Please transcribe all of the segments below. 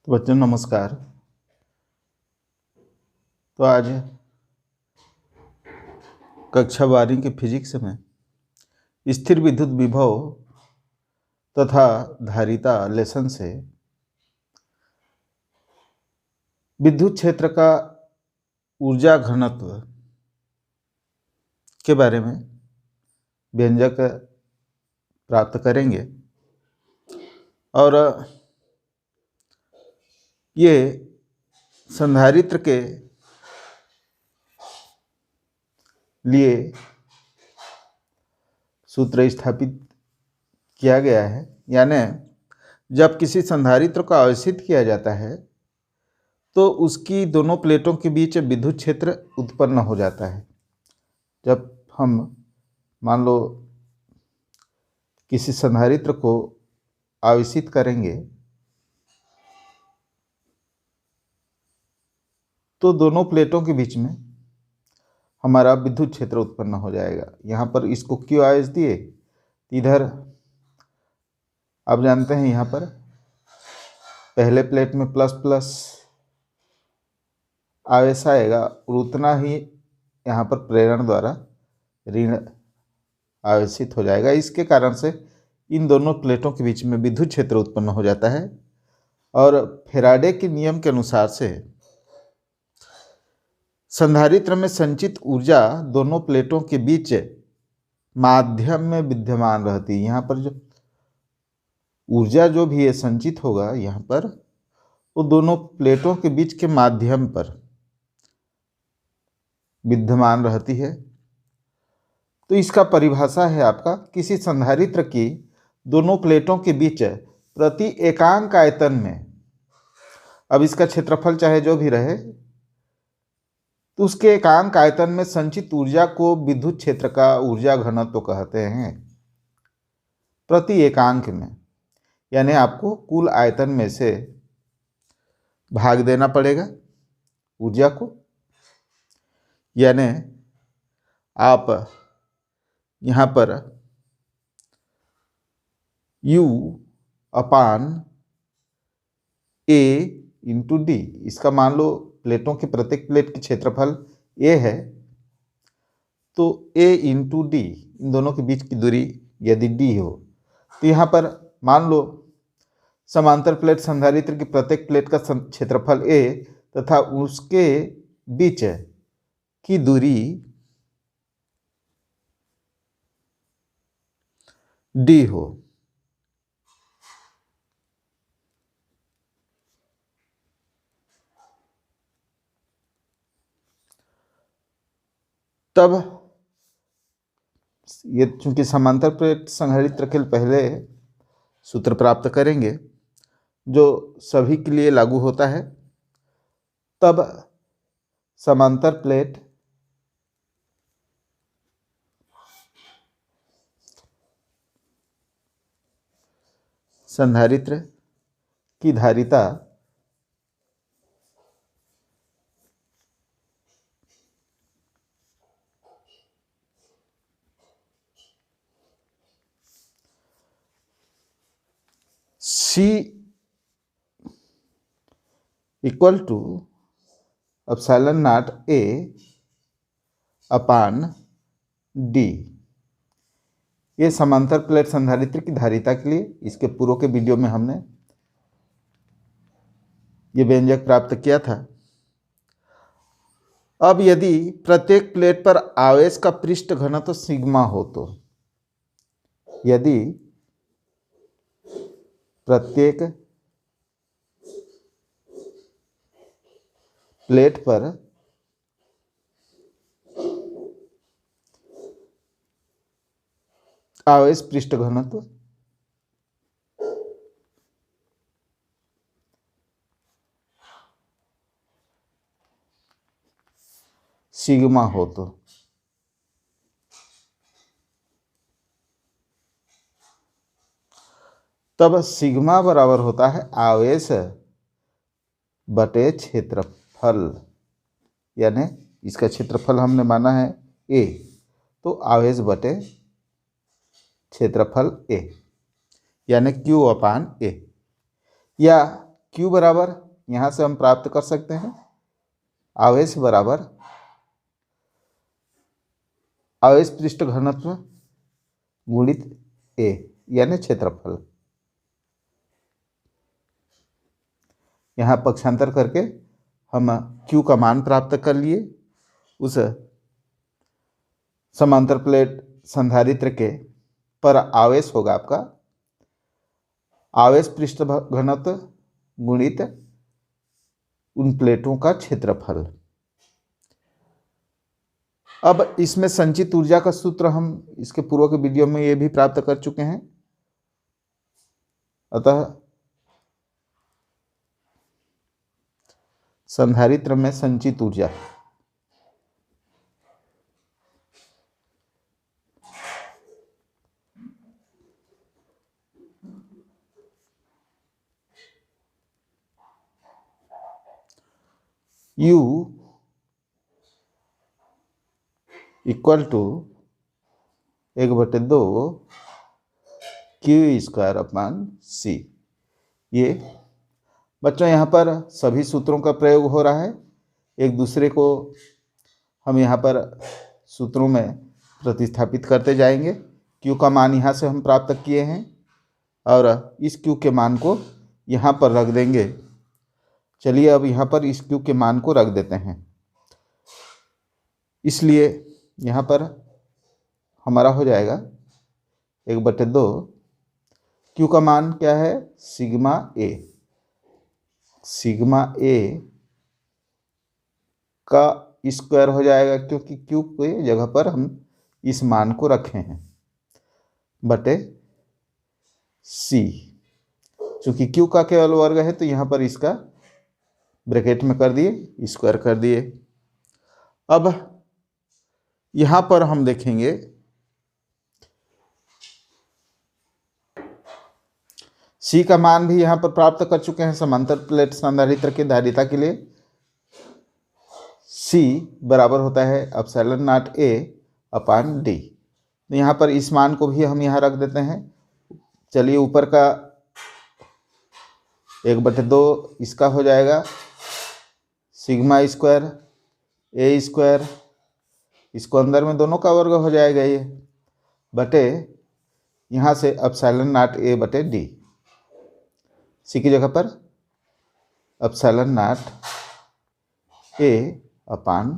तो बच्चों नमस्कार। तो आज कक्षा 12 के फिजिक्स में स्थिर विद्युत विभव तथा धारिता लेसन से विद्युत क्षेत्र का ऊर्जा घनत्व के बारे में व्यंजक प्राप्त करेंगे और ये संधारित्र के लिए सूत्र स्थापित किया गया है। यानी जब किसी संधारित्र को आवेशित किया जाता है तो उसकी दोनों प्लेटों के बीच विद्युत क्षेत्र उत्पन्न हो जाता है। जब हम मान लो किसी संधारित्र को आवेशित करेंगे तो दोनों प्लेटों के बीच में हमारा विद्युत क्षेत्र उत्पन्न हो जाएगा। यहाँ पर इसको क्यों आवेश दिए, इधर आप जानते हैं यहाँ पर पहले प्लेट में प्लस प्लस आवेश आएगा और उतना ही यहाँ पर प्रेरण द्वारा ऋण आवेशित हो जाएगा। इसके कारण से इन दोनों प्लेटों के बीच में विद्युत क्षेत्र उत्पन्न हो जाता है। और फैराडे के नियम के अनुसार से संधारित्र में संचित ऊर्जा दोनों प्लेटों के बीच माध्यम में विद्यमान रहती है। यहाँ पर जो ऊर्जा जो भी है संचित होगा यहाँ पर वो दोनों प्लेटों के बीच के माध्यम पर विद्यमान रहती है। तो इसका परिभाषा है आपका किसी संधारित्र की दोनों प्लेटों के बीच प्रति एकांक आयतन में, अब इसका क्षेत्रफल चाहे जो भी रहे, तो उसके एकांक आयतन में संचित ऊर्जा को विद्युत क्षेत्र का ऊर्जा घनत्व कहते हैं। प्रति एकांक में यानी आपको कुल आयतन में से भाग देना पड़ेगा ऊर्जा को। यानी आप यहाँ पर U upon A into D, इसका मान लो प्लेटों के प्रत्येक प्लेट की क्षेत्रफल A है तो A इंटू डी, इन दोनों के बीच की दूरी यदि D हो तो यहाँ पर मान लो समांतर प्लेट संधारित्र की प्रत्येक प्लेट का क्षेत्रफल A तथा उसके बीच की दूरी D हो। तब ये चूंकि समांतर प्लेट संधारित्र के पहले सूत्र प्राप्त करेंगे जो सभी के लिए लागू होता है। तब समांतर प्लेट संधारित्र की धारिता C equal to epsilon not A upon D, ये समांतर प्लेट संधारित्र की धारिता के लिए इसके पूर्व के वीडियो में हमने ये व्यंजक प्राप्त किया था। अब यदि प्रत्येक प्लेट पर आवेश का पृष्ठ घनत्व सिग्मा हो तो यदि प्रत्येक प्लेट पर आवेश पृष्ठ घनत्व सिग्मा हो तो तब सिग्मा बराबर होता है आवेश बटे क्षेत्रफल। यानी इसका क्षेत्रफल हमने माना है A, तो आवेश बटे क्षेत्रफल A यानी Q अपान A। या Q बराबर यहाँ से हम प्राप्त कर सकते हैं आवेश बराबर आवेश पृष्ठ घनत्व गुणित A यानी क्षेत्रफल। यहाँ पक्षांतर करके हम Q का मान प्राप्त कर लिए। उस समांतर प्लेट संधारित्र के पर आवेश होगा आपका आवेश पृष्ठ घनत्व गुणित उन प्लेटों का क्षेत्रफल। अब इसमें संचित ऊर्जा का सूत्र हम इसके पूर्व के वीडियो में ये भी प्राप्त कर चुके हैं। अतः संधारित्र में संचित ऊर्जा U equal to 1/2 Q² upon C। ये बच्चों यहाँ पर सभी सूत्रों का प्रयोग हो रहा है। एक दूसरे को हम यहाँ पर सूत्रों में प्रतिस्थापित करते जाएंगे। Q का मान यहाँ से हम प्राप्त किए हैं और इस Q के मान को यहाँ पर रख देंगे। चलिए अब यहाँ पर इस Q के मान को रख देते हैं। इसलिए यहाँ पर हमारा हो जाएगा 1/2 Q का मान क्या है सिग्मा A। सिग्मा A का स्क्वायर हो जाएगा क्योंकि Q के जगह पर हम इस मान को रखे हैं बटे C। चूँकि Q का केवल वर्ग है तो यहाँ पर इसका ब्रैकेट में कर दिए स्क्वायर कर दिए। अब यहाँ पर हम देखेंगे C का मान भी यहाँ पर प्राप्त कर चुके हैं समांतर प्लेट संधारित्र की धारिता के लिए। C बराबर होता है ε0 A अपान D। तो यहाँ पर इस मान को भी हम यहाँ रख देते हैं। चलिए ऊपर का 1/2 इसका हो जाएगा सिग्मा स्क्वायर A², इसको अंदर में दोनों का वर्ग हो जाएगा ये बटे यहाँ से ε0 A बटे D। C की जगह पर ε0 A अपान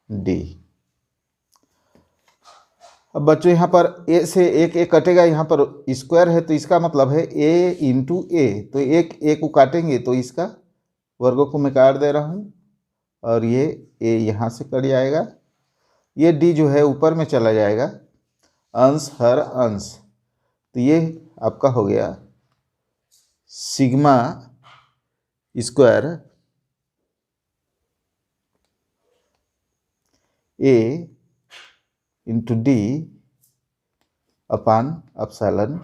D। अब बच्चों यहाँ पर A से एक कटेगा, यहाँ पर स्क्वायर है तो इसका मतलब है A इंटू A। तो एक A को काटेंगे तो इसका वर्गों को मैं काट दे रहा हूँ और ये A यहाँ से कट जाएगा। ये D जो है ऊपर में चला जाएगा अंश हर अंश। तो ये आपका हो गया sigma square A into D अपान ε0।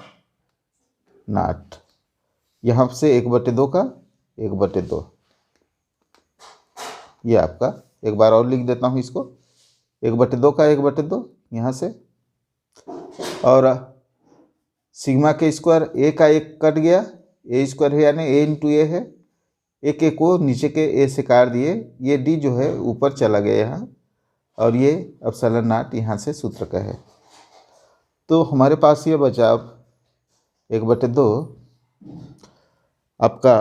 यहाँ से 1/2 का 1/2 ये आपका एक बार और लिख देता हूँ इसको 1/2 का 1/2 यहाँ से और सिग्मा के स्क्वायर A का 1 कट गया A² है यानी A इंटू A है। एक को नीचे के A से काट दिए। ये D जो है ऊपर चला गया यहाँ और ये ε0 यहाँ से सूत्र का है। तो हमारे पास ये बचा अब 1/2 आपका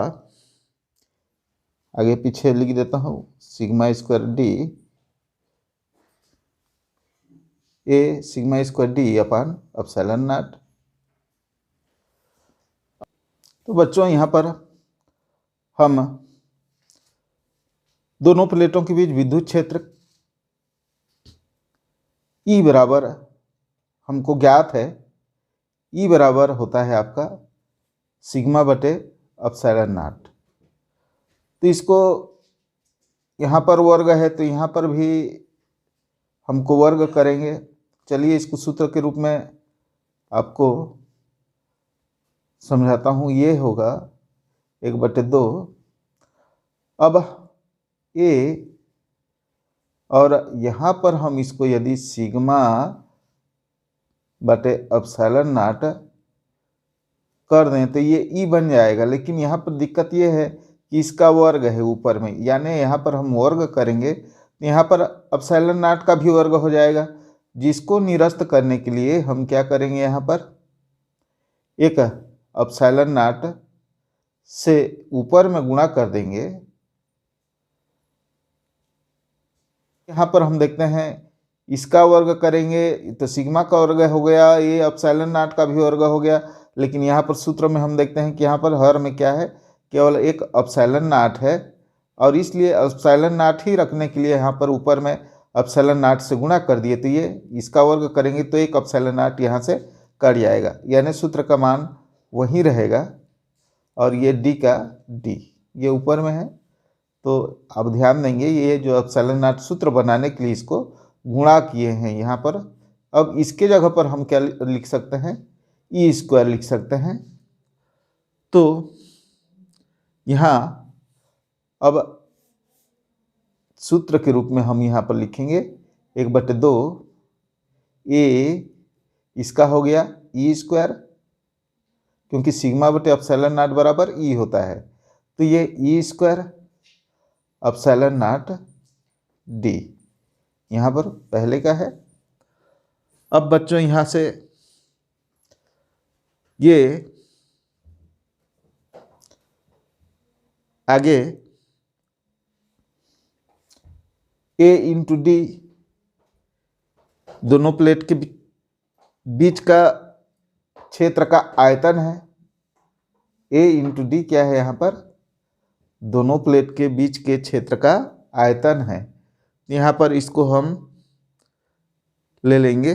आगे पीछे लिख देता हूँ sigma square D A sigma square D अपान ε0। तो बच्चों यहाँ पर हम दोनों प्लेटों के बीच विद्युत क्षेत्र E बराबर हमको ज्ञात है। E बराबर होता है आपका सिग्मा बटे ε0। तो इसको यहाँ पर वर्ग है तो यहाँ पर भी हमको वर्ग करेंगे। चलिए इसको सूत्र के रूप में आपको समझाता हूँ। ये होगा 1/2 अब A और यहाँ पर हम इसको यदि सिग्मा बटे ε0 कर दें तो ये ई बन जाएगा, लेकिन यहाँ पर दिक्कत ये है कि इसका वर्ग है ऊपर में, यानी यहाँ पर हम वर्ग करेंगे तो यहाँ पर एप्सिलॉन नॉट का भी वर्ग हो जाएगा, जिसको निरस्त करने के लिए हम क्या करेंगे, यहाँ पर एक एप्सिलॉन नॉट से ऊपर में गुणा कर देंगे। यहाँ पर हम देखते हैं इसका वर्ग करेंगे तो सिग्मा का वर्ग हो गया, ये एप्सिलॉन नॉट का भी वर्ग हो गया, लेकिन यहाँ पर सूत्र में हम देखते हैं कि यहाँ पर हर में क्या है, केवल एक एप्सिलॉन नॉट है, और इसलिए एप्सिलॉन नॉट ही रखने के लिए यहाँ पर ऊपर में एप्सिलॉन नॉट से गुणा कर दिए, तो ये इसका वर्ग करेंगे तो एक एप्सिलॉन नॉट यहाँ से कट जाएगा, यानी सूत्र का मान वही रहेगा, और ये डी का डी ये ऊपर में है। तो अब ध्यान देंगे, ये जो एप्सिलॉन नॉट सूत्र बनाने के लिए इसको गुणा किए हैं यहाँ पर, अब इसके जगह पर हम क्या लिख सकते हैं, ई स्क्वायर लिख सकते हैं। तो यहाँ अब सूत्र के रूप में हम यहाँ पर लिखेंगे 1/2 ए, इसका हो गया ई स्क्वायर, क्योंकि सिग्मा बटे एप्सिलॉन नॉट बराबर ई होता है, तो ये E square epsilon not D यहाँ पर पहले का है। अब बच्चों यहाँ से ये आगे ए इंटू डी दोनों प्लेट के बीच का क्षेत्र का आयतन है। ए इंटू डी क्या है, यहाँ पर दोनों प्लेट के बीच के क्षेत्र का आयतन है। यहाँ पर इसको हम ले लेंगे,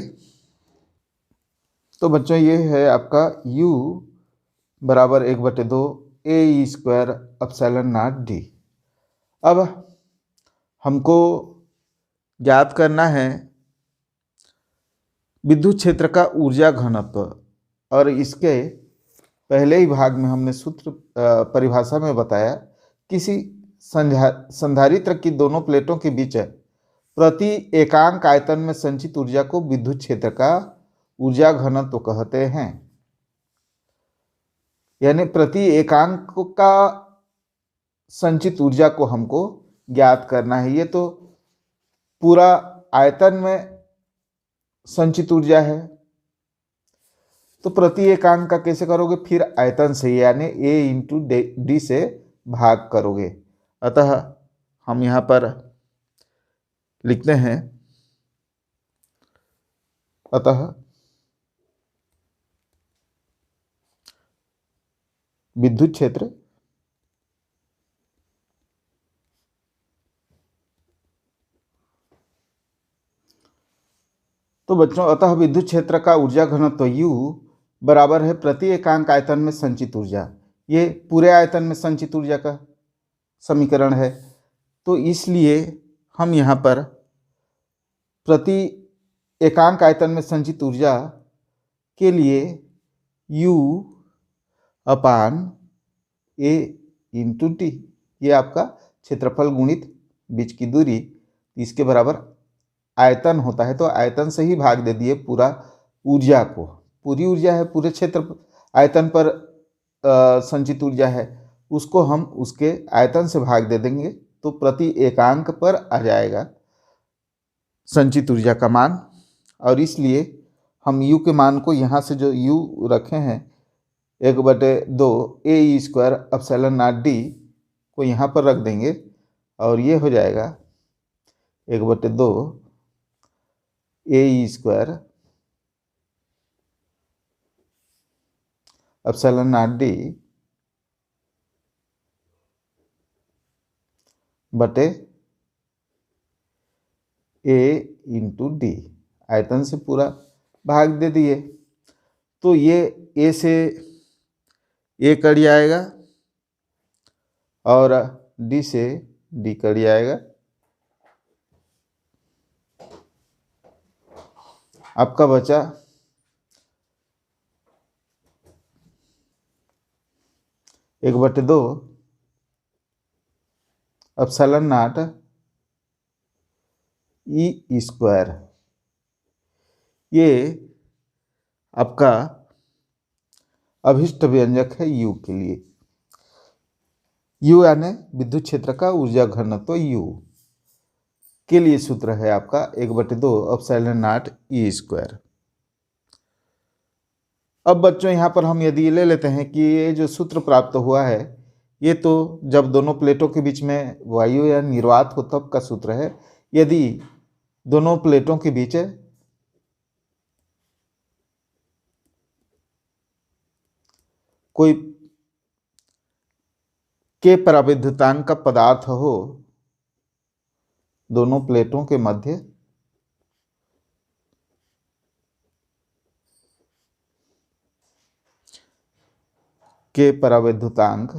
तो बच्चों ये है आपका u बराबर 1/2 ए स्क्वायर एप्सिलॉन नॉट डी। अब हमको ज्ञात करना है विद्युत क्षेत्र का ऊर्जा घनत्व, और इसके पहले ही भाग में हमने सूत्र परिभाषा में बताया, किसी संधारित्र की दोनों प्लेटों के बीच प्रति एकांक आयतन में संचित ऊर्जा को विद्युत क्षेत्र का ऊर्जा घनत्व कहते हैं। यानी प्रति एकांक का संचित ऊर्जा को हमको ज्ञात करना है। ये तो पूरा आयतन में संचित ऊर्जा है, तो प्रति एकांक का कैसे करोगे, फिर आयतन से, यानी ए इंटू डी से भाग करोगे। अतः हम यहाँ पर लिखते हैं, अतः विद्युत क्षेत्र तो बच्चों अतः विद्युत क्षेत्र का ऊर्जा घनत्व U बराबर है प्रति एकांक आयतन में संचित ऊर्जा। ये पूरे आयतन में संचित ऊर्जा का समीकरण है, तो इसलिए हम यहाँ पर प्रति एकांक आयतन में संचित ऊर्जा के लिए U अपान ए इंटू टी, ये आपका क्षेत्रफल गुणित बीच की दूरी, इसके बराबर आयतन होता है, तो आयतन से ही भाग दे दिए पूरा ऊर्जा को, पूरी ऊर्जा है, पूरे क्षेत्र आयतन पर संचित ऊर्जा है, उसको हम उसके आयतन से भाग दे देंगे, तो प्रति एकांक पर आ जाएगा संचित ऊर्जा का मान। और इसलिए हम U के मान को यहाँ से जो U रखे हैं 1/2 ए स्क्वायर एप्सिलॉन नॉट डी को यहाँ पर रख देंगे, और ये हो जाएगा 1/2 ए स्क्वायर एप्सिलॉन नॉट डी बटे ए इंटू डी, आयतन से पूरा भाग दे दिए, तो ये ए से ए कट जाएगा और डी से डी कट जाएगा। आपका बचा 1/2 एप्सिलॉन नॉट ई स्क्वायर, ये आपका अभिष्ट व्यंजक है U के लिए। U यानी विद्युत क्षेत्र का ऊर्जा घनत्व U के लिए सूत्र है आपका 1/2 एप्सिलॉन नॉट E स्क्वायर। अब बच्चों यहाँ पर हम यदि ले लेते हैं कि ये जो सूत्र प्राप्त हुआ है ये तो जब दोनों प्लेटों के बीच में वायु या निर्वात हो तब का सूत्र है। यदि दोनों प्लेटों के बीच कोई के पराविद्युतांक का पदार्थ हो, दोनों प्लेटों के मध्य के पराविद्युतांक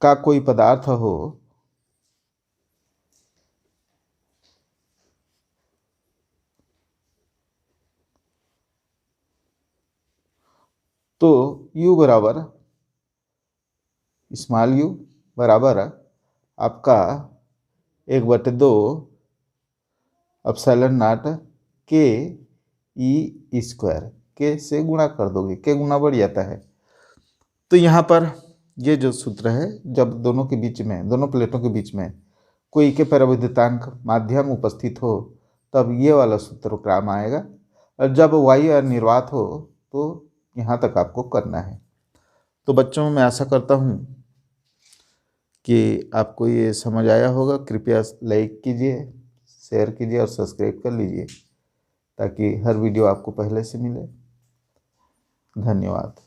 का कोई पदार्थ हो तो U बराबर स्मॉल u बराबर आपका 1/2 एप्सिलॉन नॉट के E स्क्वायर, के से गुणा कर दोगे, के गुना बढ़ जाता है। तो यहाँ पर ये जो सूत्र है, जब दोनों के बीच में, दोनों प्लेटों के बीच में कोई के पराविद्युतांक माध्यम उपस्थित हो तब ये वाला सूत्र काम आएगा, और जब वायु अनिर्वात हो तो यहाँ तक आपको करना है। तो बच्चों मैं आशा करता हूँ कि आपको ये समझ आया होगा। कृपया लाइक कीजिए, शेयर कीजिए और सब्सक्राइब कर लीजिए ताकि हर वीडियो आपको पहले से मिले। धन्यवाद।